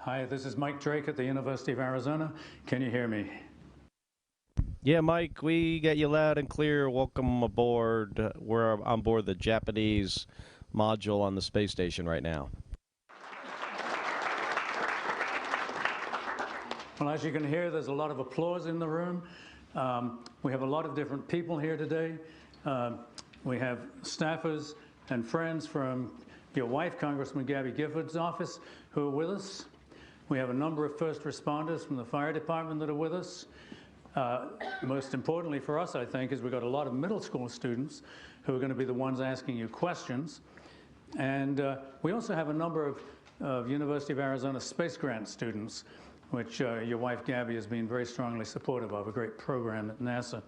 Hi, this is Mike Drake at the University of Arizona. Can you hear me? Yeah, Mike, we got you loud and clear. Welcome aboard. We're on board the Japanese module on the space station right now. Well, as you can hear, there's a lot of applause in the room. We have a lot of different people here today. We have staffers and friends from your wife, Congressman Gabby Gifford's office, who are with us. We have a number of first responders from the fire department that are with us. Most importantly for us, I think, is we've got a lot of middle school students who are going to be the ones asking you questions. And we also have a number of University of Arizona space grant students, which your wife Gabby has been very strongly supportive of, a great program at NASA.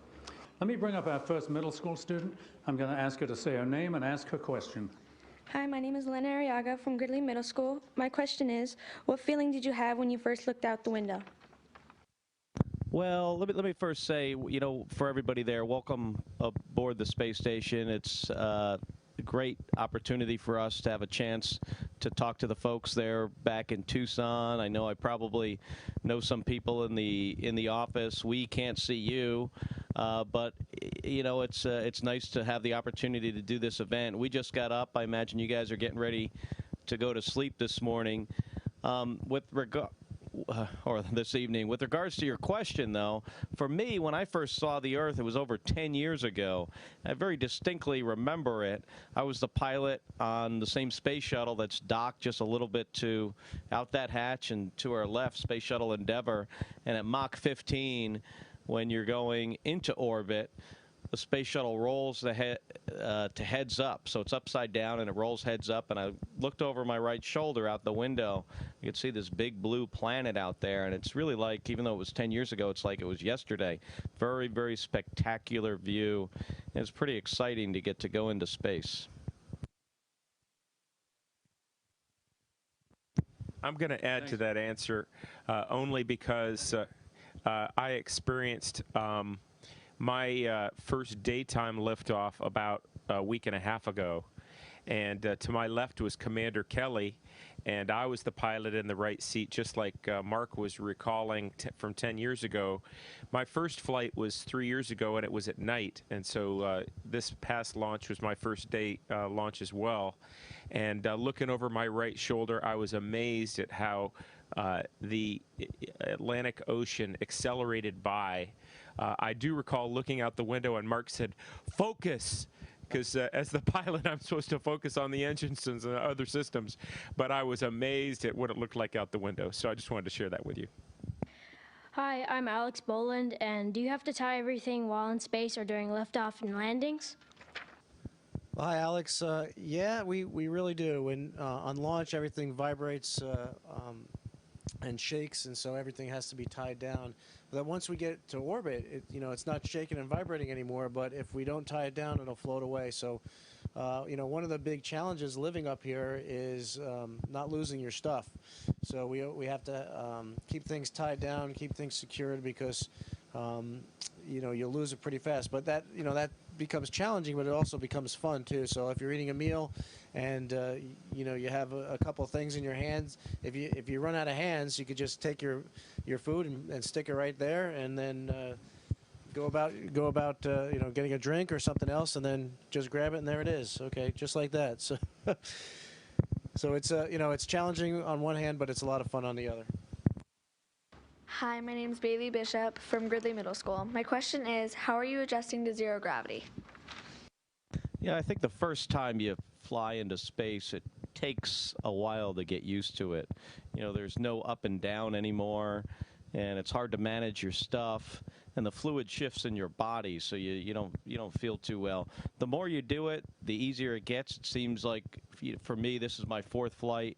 Let me bring up our first middle school student. I'm going to ask her to say her name and ask her question. Hi, my name is Lena Arriaga from Gridley Middle School. My question is, what feeling did you have when you first looked out the window? Well, let me first say, for everybody there, welcome aboard the space station. It's a great opportunity for us to have a chance to talk to the folks there back in Tucson. I know I probably know some people in the office. We can't see you, but it's nice to have the opportunity to do this event. We just got up. I imagine you guys are getting ready to go to sleep this morning. Or this evening. With regards to your question, though, for me, when I first saw the Earth, it was over 10 years ago. I very distinctly remember it. I was the pilot on the same space shuttle that's docked just a little bit out that hatch and to our left, Space Shuttle Endeavour. And at Mach 15, when you're going into orbit, the space shuttle rolls to heads up, so it's upside down and it rolls heads up. And I looked over my right shoulder out the window. You could see this big blue planet out there, and it's really like, even though it was 10 years ago, it's like it was yesterday. Very, very spectacular view. And it's pretty exciting to get to go into space. I'm going to add to that answer only because I experienced my first daytime liftoff about a week and a half ago, and to my left was Commander Kelly, and I was the pilot in the right seat, just like Mark was recalling from 10 years ago. My first flight was 3 years ago, and it was at night, and so this past launch was my first day launch as well. And looking over my right shoulder, I was amazed at how the Atlantic Ocean accelerated by. I do recall looking out the window and Mark said, "Focus," because as the pilot, I'm supposed to focus on the engines and other systems. But I was amazed at what it looked like out the window. So I just wanted to share that with you. Hi, I'm Alex Boland, and do you have to tie everything while in space or during liftoff and landings? Well, hi, Alex. Yeah, we really do. When on launch, everything vibrates and shakes, and so everything has to be tied down. But once we get to orbit, it's not shaking and vibrating anymore. But if we don't tie it down, it'll float away. So, one of the big challenges living up here is not losing your stuff. So we have to keep things tied down, keep things secured, because you'll lose it pretty fast. But that becomes challenging, but it also becomes fun too. So if you're eating a meal and you have a couple of things in your hands, if you run out of hands, you could just take your food and stick it right there, and then go about getting a drink or something else, and then just grab it, and there it is. Okay, just like that. So so it's it's challenging on one hand, but it's a lot of fun on the other. Hi, my name is Bailey Bishop from Gridley Middle School. My question is, how are you adjusting to zero gravity? Yeah, I think the first time you fly into space, it takes a while to get used to it. There's no up and down anymore, and it's hard to manage your stuff, and the fluid shifts in your body, so you don't feel too well. The more you do it, the easier it gets. It seems like, for me, this is my fourth flight,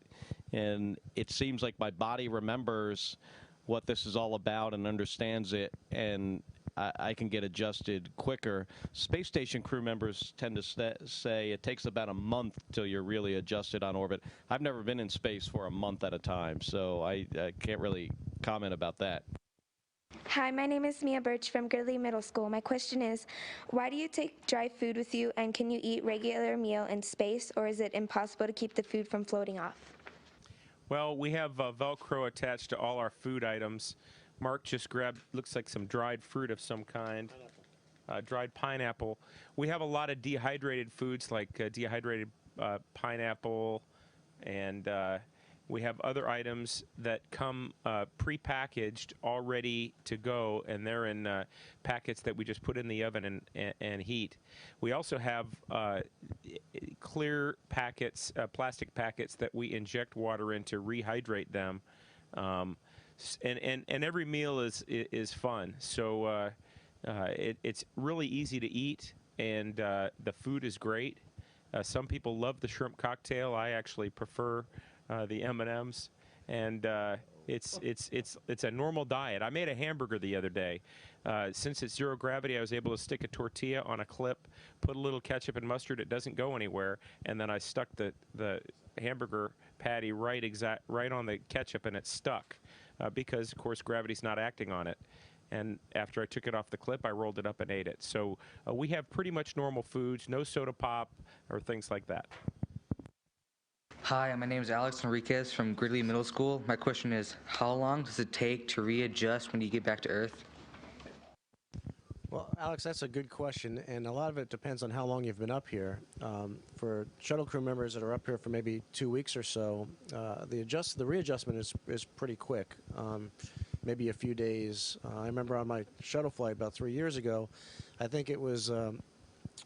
and it seems like my body remembers what this is all about and understands it, and I can get adjusted quicker. Space station crew members tend to say it takes about a month till you're really adjusted on orbit. I've never been in space for a month at a time, so I can't really comment about that. Hi, my name is Mia Birch from Gridley Middle School. My question is, why do you take dry food with you, and can you eat regular meal in space, or is it impossible to keep the food from floating off? Well, we have Velcro attached to all our food items. Mark just grabbed, looks like some dried fruit of some kind. Dried pineapple. We have a lot of dehydrated foods like dehydrated pineapple, and we have other items that come pre-packaged, all ready to go, and they're in packets that we just put in the oven and heat. We also have clear packets, plastic packets that we inject water in to rehydrate them. And every meal is fun. So it's really easy to eat, and the food is great. Some people love the shrimp cocktail. I actually prefer the M&Ms, and it's a normal diet. I made a hamburger the other day. Since it's zero gravity, I was able to stick a tortilla on a clip, put a little ketchup and mustard. It doesn't go anywhere, and then I stuck the hamburger patty right on the ketchup, and it stuck because, of course, gravity's not acting on it. And after I took it off the clip, I rolled it up and ate it. So we have pretty much normal foods, no soda pop or things like that. Hi, my name is Alex Enriquez from Gridley Middle School. My question is, how long does it take to readjust when you get back to Earth? Well, Alex, that's a good question, and a lot of it depends on how long you've been up here. For shuttle crew members that are up here for maybe 2 weeks or so, the readjustment is pretty quick, maybe a few days. I remember on my shuttle flight about 3 years ago, I think it was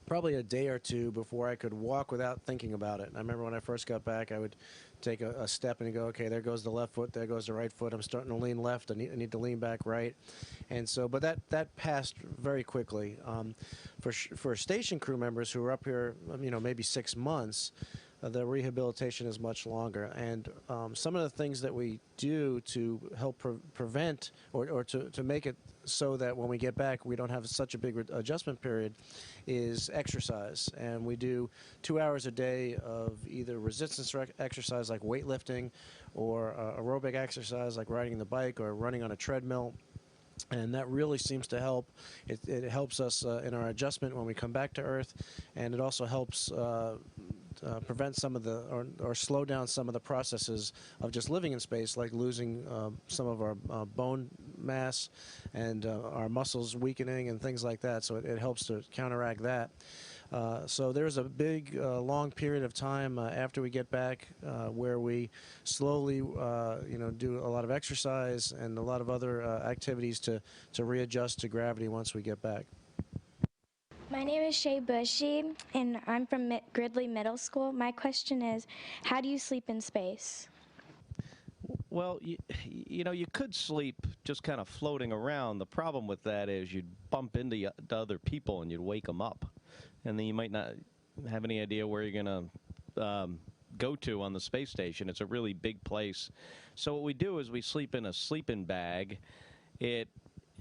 probably a day or two before I could walk without thinking about it. And I remember when I first got back, I would take a step and go, okay, there goes the left foot, there goes the right foot. I'm starting to lean left. I need to lean back right. And so, but that passed very quickly. For station crew members who are up here, maybe 6 months, the rehabilitation is much longer. And some of the things that we do to help prevent or to make it so that when we get back we don't have such a big adjustment period is exercise. And we do 2 hours a day of either resistance exercise like weightlifting or aerobic exercise like riding the bike or running on a treadmill. And that really seems to help. It helps us in our adjustment when we come back to Earth, and it also helps prevent some of the or slow down some of the processes of just living in space, like losing some of our bone mass and our muscles weakening and things like that. So it helps to counteract that. So there's a big, long period of time after we get back where we slowly, do a lot of exercise and a lot of other activities to readjust to gravity once we get back. My name is Shay Bushy, and I'm from Gridley Middle School. My question is, how do you sleep in space? Well, you could sleep just kind of floating around. The problem with that is you'd bump into other people and you'd wake them up. And then you might not have any idea where you're going to go to on the space station. It's a really big place. So what we do is we sleep in a sleeping bag. It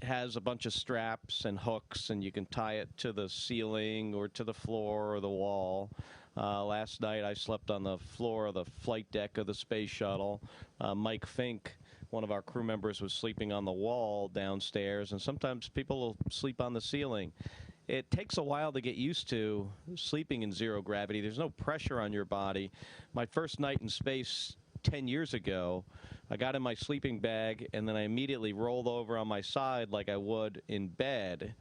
has a bunch of straps and hooks, and you can tie it to the ceiling or to the floor or the wall. Last night I slept on the floor of the flight deck of the space shuttle. Mike Fink, one of our crew members, was sleeping on the wall downstairs, and sometimes people will sleep on the ceiling. It takes a while to get used to sleeping in zero gravity. There's no pressure on your body. My first night in space 10 years ago, I got in my sleeping bag, and then I immediately rolled over on my side like I would in bed,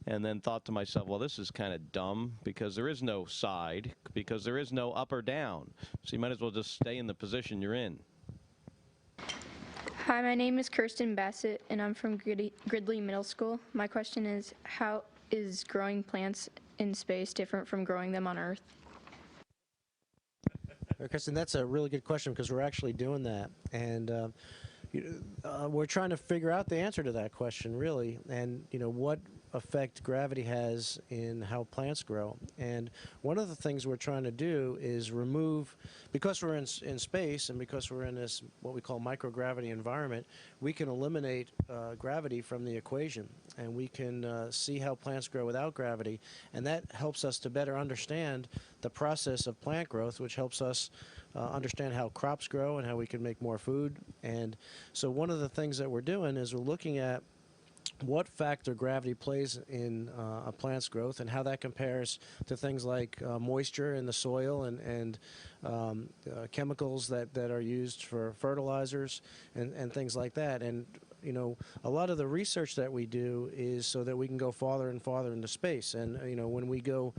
and then thought to myself, well, this is kind of dumb because there is no side, because there is no up or down. So you might as well just stay in the position you're in. Hi, my name is Kirsten Bassett, and I'm from Gridley Middle School. My question is, how is growing plants in space different from growing them on Earth? Kristen, that's a really good question because we're actually doing that. And we're trying to figure out the answer to that question, really, and what effect gravity has in how plants grow. And one of the things we're trying to do is remove, because we're in space and because we're in this what we call microgravity environment, we can eliminate gravity from the equation, and we can see how plants grow without gravity, and that helps us to better understand the process of plant growth, which helps us understand how crops grow and how we can make more food. And so one of the things that we're doing is we're looking at what factor gravity plays in a plant's growth and how that compares to things like moisture in the soil and chemicals that are used for fertilizers and things like that. And you know, a lot of the research that we do is so that we can go farther and farther into space. And you know, when we go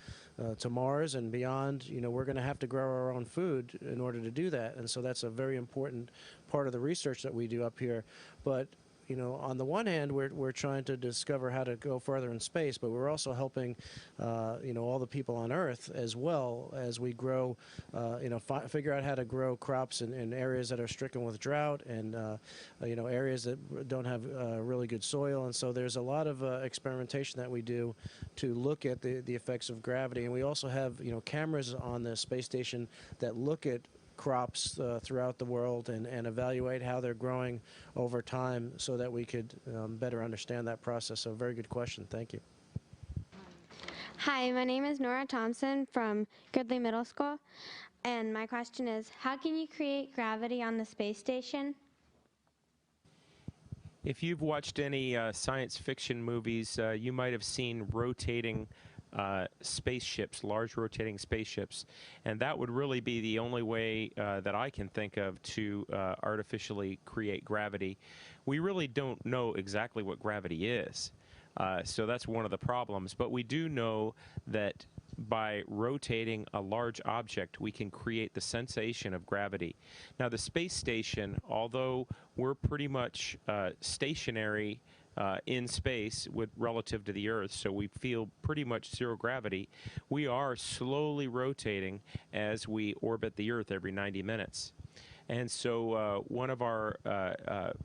to Mars and beyond, you know, we're going to have to grow our own food in order to do that. And so that's a very important part of the research that we do up here. But you know, on the one hand, we're trying to discover how to go further in space, but we're also helping, you know, all the people on Earth as well as we grow, you know, figure out how to grow crops in areas that are stricken with drought and, you know, areas that don't have really good soil. And so there's a lot of experimentation that we do to look at the effects of gravity. And we also have, you know, cameras on the space station that look at crops throughout the world and evaluate how they're growing over time so that we could better understand that process. So very good question. Thank you. Hi, my name is Nora Thompson from Gridley Middle School, and my question is, how can you create gravity on the space station? If you've watched any science fiction movies, you might have seen rotating spaceships, large rotating spaceships, and that would really be the only way that I can think of to artificially create gravity. We really don't know exactly what gravity is, so that's one of the problems, but we do know that by rotating a large object, we can create the sensation of gravity. Now, the space station, although we're pretty much stationary in space relative to the Earth, so we feel pretty much zero gravity, we are slowly rotating as we orbit the Earth every 90 minutes. And so one of our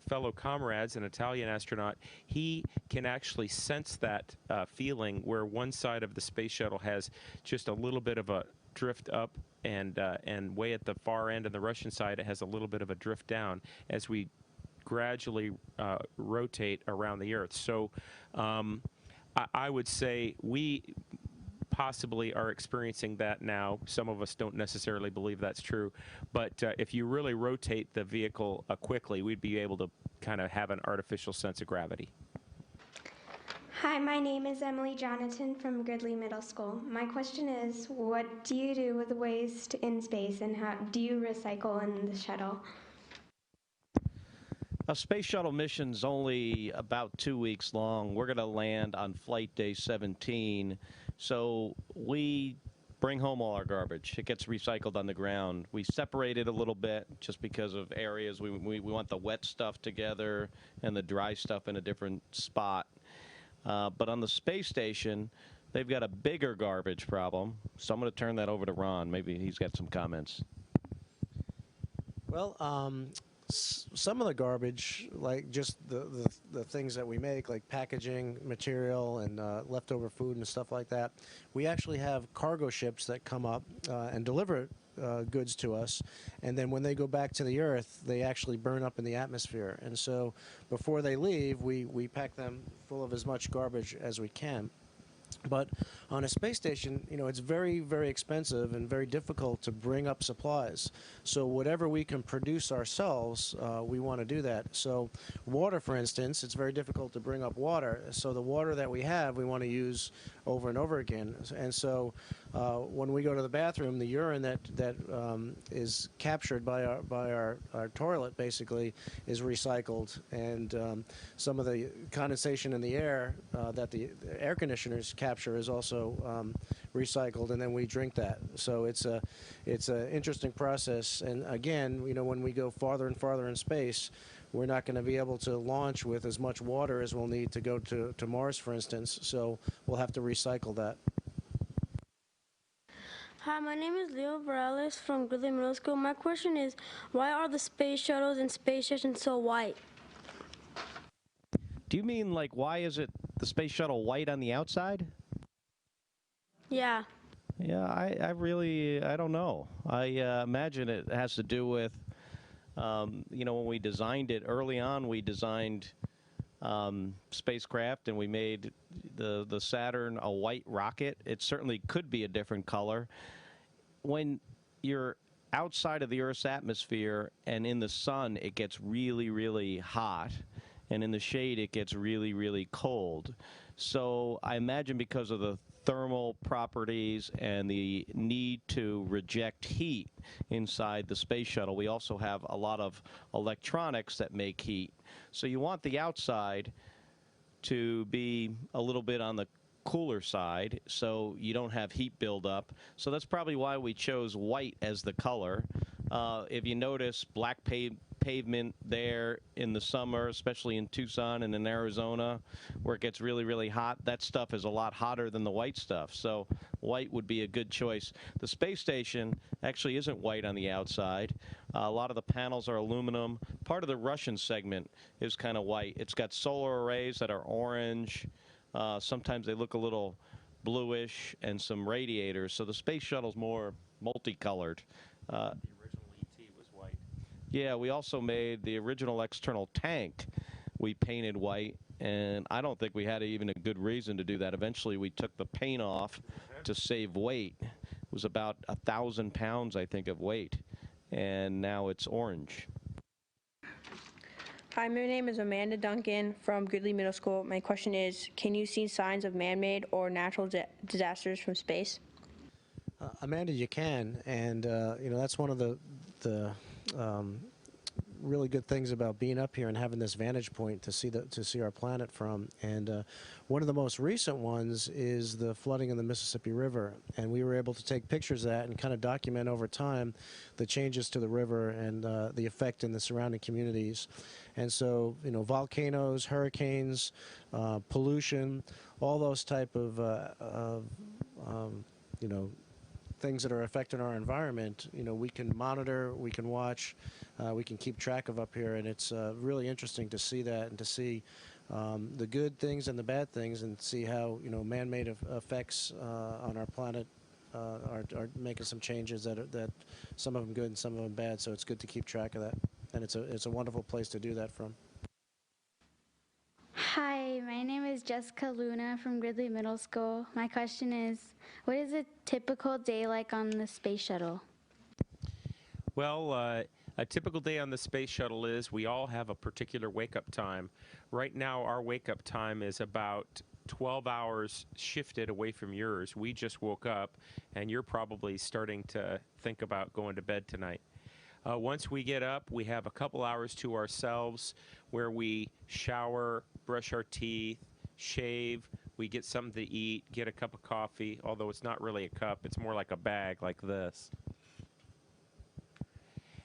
fellow comrades, an Italian astronaut, he can actually sense that feeling where one side of the space shuttle has just a little bit of a drift up and way at the far end, and the Russian side it has a little bit of a drift down as we gradually rotate around the Earth. So I would say we possibly are experiencing that now. Some of us don't necessarily believe that's true, but if you really rotate the vehicle quickly, we'd be able to kind of have an artificial sense of gravity. Hi, my name is Emily Jonathan from Gridley Middle School. My question is, what do you do with waste in space, and how do you recycle in the shuttle? A space shuttle mission's only about 2 weeks long. We're going to land on flight day 17, so we bring home all our garbage. It gets recycled on the ground. We separate it a little bit just because of areas. We want the wet stuff together and the dry stuff in a different spot. But on the space station, they've got a bigger garbage problem, so I'm going to turn that over to Ron. Maybe he's got some comments. Well, some of the garbage, like just the things that we make, like packaging material and leftover food and stuff like that, we actually have cargo ships that come up and deliver goods to us, and then when they go back to the Earth, they actually burn up in the atmosphere. And so before they leave, we pack them full of as much garbage as we can. But on a space station, you know, it's very, very expensive and very difficult to bring up supplies. So whatever we can produce ourselves, we want to do that. So water, for instance, it's very difficult to bring up water. So the water that we have, we want to use over and over again. And so when we go to the bathroom, the urine that is captured by our toilet basically is recycled, and some of the condensation in the air that the air conditioners capture is also recycled, and then we drink that. So it's a interesting process. And again, you know, when we go farther and farther in space, we're not going to be able to launch with as much water as we'll need to go to Mars, for instance. So we'll have to recycle that. Hi, my name is Leo Morales from Gridley Middle School. My question is, why are the space shuttles and space stations so white? Do you mean, like, why is it the space shuttle white on the outside? Yeah. Yeah, I really don't know. I imagine it has to do with, you know, when we designed it, early on we designed spacecraft, and we made the Saturn a white rocket. It certainly could be a different color. When you're outside of the Earth's atmosphere and in the sun, it gets really, really hot. and in the shade it gets really, really cold. So I imagine because of the thermal properties and the need to reject heat inside the space shuttle, we also have a lot of electronics that make heat. So you want the outside to be a little bit on the cooler side so you don't have heat buildup. So that's probably why we chose white as the color. If you notice, black pavement there in the summer, especially in Tucson and in Arizona, where it gets really, really hot, that stuff is a lot hotter than the white stuff. So white would be a good choice. The space station actually isn't white on the outside. A lot of the panels are aluminum. Part of the Russian segment is kind of white. It's got solar arrays that are orange. Sometimes they look a little bluish, and some radiators. So the space shuttle's more multicolored. Yeah, we also made the original external tank. We painted white, and I don't think we had even a good reason to do that. Eventually, we took the paint off to save weight. It was about 1,000 pounds, I think, of weight, and now it's orange. Hi, my name is Amanda Duncan from Gridley Middle School. My question is, can you see signs of man-made or natural disasters from space? Amanda, you can, and you know, that's one of the really good things about being up here and having this vantage point to see our planet from. And one of the most recent ones is the flooding in the Mississippi River, and we were able to take pictures of that and kind of document over time the changes to the river and the effect in the surrounding communities. And so, you know, volcanoes, hurricanes, pollution, all those type of you know, things that are affecting our environment, you know, we can monitor, we can watch, we can keep track of up here, and it's really interesting to see that and to see the good things and the bad things, and see how, you know, man-made effects on our planet are making some changes that some of them good and some of them bad. So it's good to keep track of that, and it's a wonderful place to do that from. Hi, my name is Jessica Luna from Gridley Middle School. My question is, what is a typical day like on the space shuttle? Well, a typical day on the space shuttle is we all have a particular wake-up time. Right now, our wake-up time is about 12 hours shifted away from yours. We just woke up, and you're probably starting to think about going to bed tonight. Once we get up, we have a couple hours to ourselves where we shower, brush our teeth, shave, we get something to eat, get a cup of coffee, although it's not really a cup, it's more like a bag like this.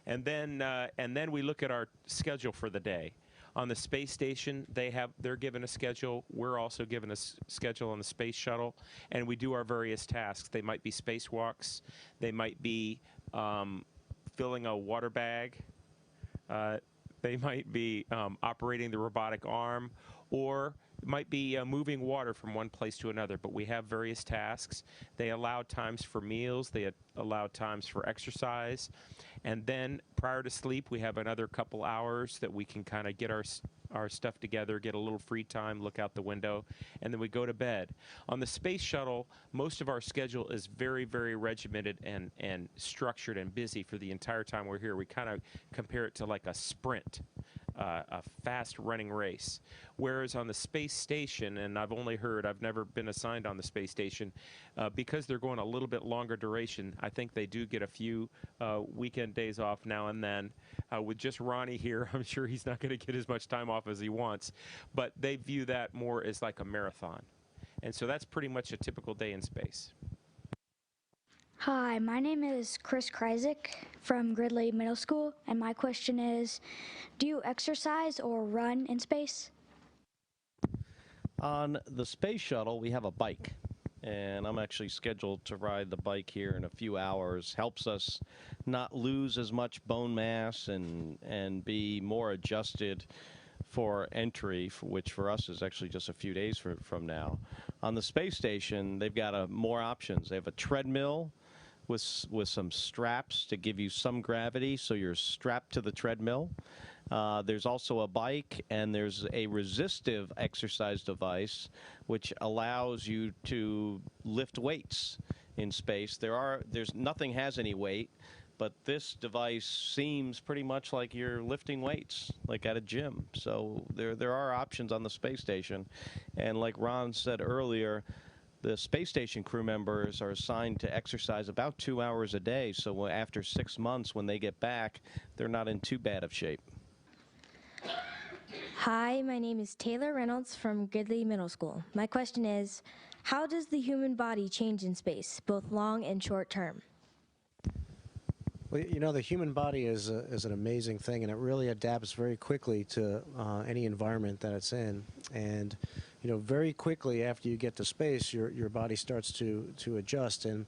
And then we look at our schedule for the day. On the space station, they're given a schedule. We're also given a schedule on the space shuttle, and we do our various tasks. They might be spacewalks. They might be filling a water bag. They might be operating the robotic arm, or it might be moving water from one place to another. But we have various tasks. They allow times for meals. They allow times for exercise. And then prior to sleep, we have another couple hours that we can kind of get our stuff together, get a little free time, look out the window, and then we go to bed. On the space shuttle, most of our schedule is very, very regimented and structured and busy for the entire time we're here. We kind of compare it to like a sprint, a fast running race. Whereas on the space station, and I've never been assigned on the space station, because they're going a little bit longer duration, I think they do get a few weekend days off now and then. With just Ronnie here, I'm sure he's not going to get as much time off as he wants, but they view that more as like a marathon. And so that's pretty much a typical day in space. Hi, my name is Chris Kreisig from Gridley Middle School, and my question is, do you exercise or run in space? On the space shuttle, we have a bike, and I'm actually scheduled to ride the bike here in a few hours. Helps us not lose as much bone mass and be more adjusted for entry, which for us is actually just a few days from now. On the space station, they've got more options. They have a treadmill with some straps to give you some gravity, so you're strapped to the treadmill. There's also a bike, and there's a resistive exercise device which allows you to lift weights in space. Nothing has any weight, but this device seems pretty much like you're lifting weights, like at a gym. So there are options on the space station. And like Ron said earlier, the space station crew members are assigned to exercise about 2 hours a day. So after 6 months, when they get back, they're not in too bad of shape. Hi, my name is Taylor Reynolds from Gridley Middle School. My question is, how does the human body change in space, both long and short term? Well, you know, the human body is an amazing thing, and it really adapts very quickly to any environment that it's in. And, you know, very quickly after you get to space, your body starts to adjust, and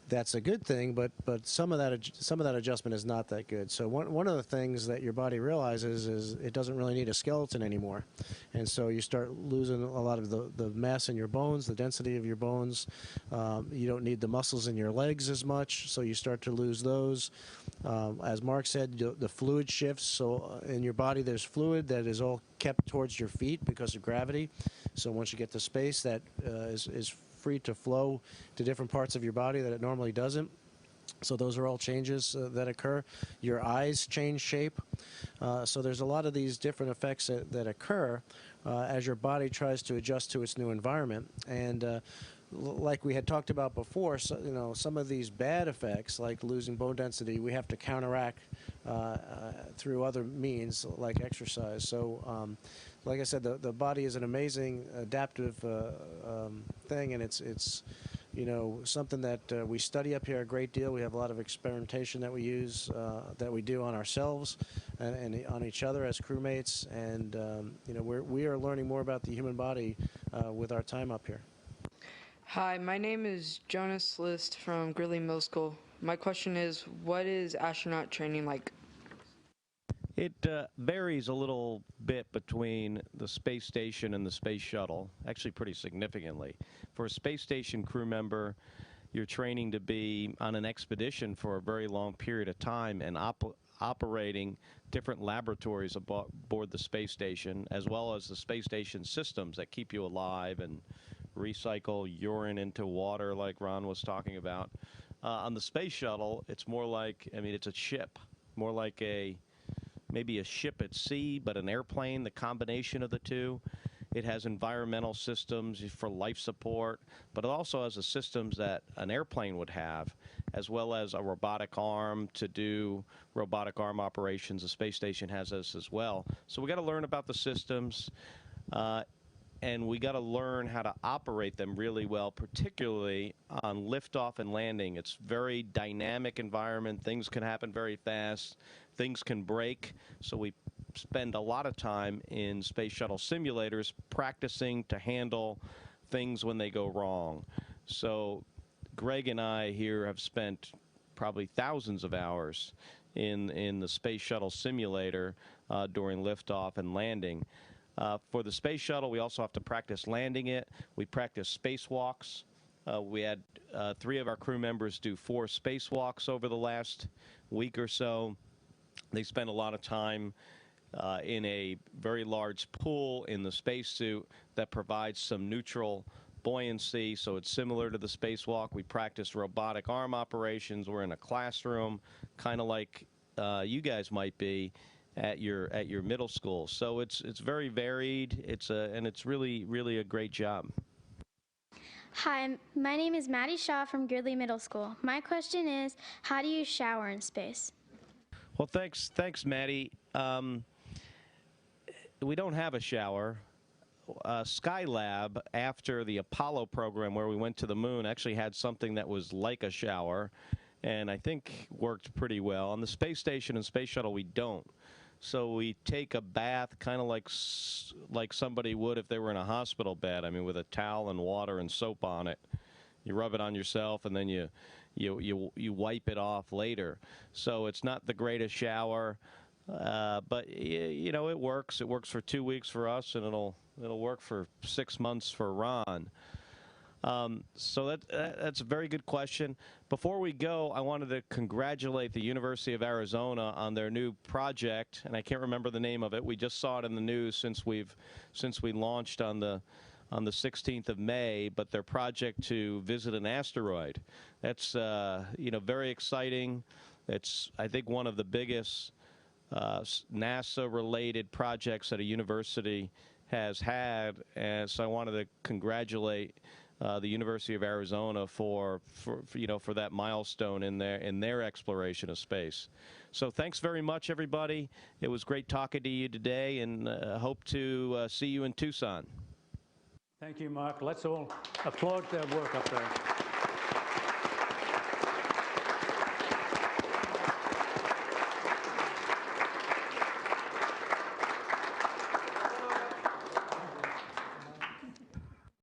that's a good thing. But some of that adjustment is not that good. So one of the things that your body realizes is it doesn't really need a skeleton anymore, and so you start losing a lot of the mass in your bones, the density of your bones. You don't need the muscles in your legs as much, so you start to lose those. As Mark said, the fluid shifts. So in your body, there's fluid that is all kept towards your feet because of gravity. So once you get to space, that is free to flow to different parts of your body that it normally doesn't. So those are all changes that occur. Your eyes change shape. So there's a lot of these different effects that occur as your body tries to adjust to its new environment. And like we had talked about before, so, you know, some of these bad effects, like losing bone density, we have to counteract through other means, like exercise. So, like I said, the body is an amazing adaptive thing, and it's you know, something that we study up here a great deal. We have a lot of experimentation that we use, that we do on ourselves and on each other as crewmates, and you know, we are learning more about the human body with our time up here. Hi, my name is Jonas List from Gridley Middle School. My question is, what is astronaut training like? It varies a little bit between the space station and the space shuttle, actually pretty significantly. For a space station crew member, you're training to be on an expedition for a very long period of time and operating different laboratories aboard the space station, as well as the space station systems that keep you alive and recycle urine into water like Ron was talking about. On the space shuttle, it's more like, I mean, it's a ship, more like maybe a ship at sea, but an airplane, the combination of the two. It has environmental systems for life support, but it also has the systems that an airplane would have, as well as a robotic arm to do robotic arm operations. The space station has this as well. So we got to learn about the systems, and we got to learn how to operate them really well, particularly on liftoff and landing. It's very dynamic environment. Things can happen very fast. Things can break. So we spend a lot of time in space shuttle simulators practicing to handle things when they go wrong. So Greg and I here have spent probably thousands of hours in the space shuttle simulator during liftoff and landing. For the space shuttle, we also have to practice landing it. We practice spacewalks. We had 3 of our crew members do 4 spacewalks over the last week or so. They spent a lot of time in a very large pool in the spacesuit that provides some neutral buoyancy, so it's similar to the spacewalk. We practice robotic arm operations. We're in a classroom, kind of like you guys might be at your middle school. So it's very varied. And it's really a great job. Hi, my name is Maddie Shaw from Gridley Middle School. My question is, how do you shower in space? Well, thanks, Maddie. We don't have a shower. Skylab, after the Apollo program where we went to the moon, actually had something that was like a shower, and I think worked pretty well. On the space station and space shuttle, we don't. So we take a bath kind of like somebody would if they were in a hospital bed. I mean, with a towel and water and soap on it. You rub it on yourself, and then you wipe it off later. So it's not the greatest shower, but you know, it works. It works for 2 weeks for us, and it'll work for 6 months for Ron. So that's a very good question. Before we go, I wanted to congratulate the University of Arizona on their new project, and I can't remember the name of it. We just saw it in the news since we launched on the 16th of May, but their project to visit an asteroid. That's you know, very exciting. It's, I think, one of the biggest NASA-related projects that a university has had, and so I wanted to congratulate the University of Arizona for that milestone in their exploration of space. So thanks very much, everybody. It was great talking to you today, and hope to see you in Tucson. Thank you, Mark. Let's all applaud their work up there.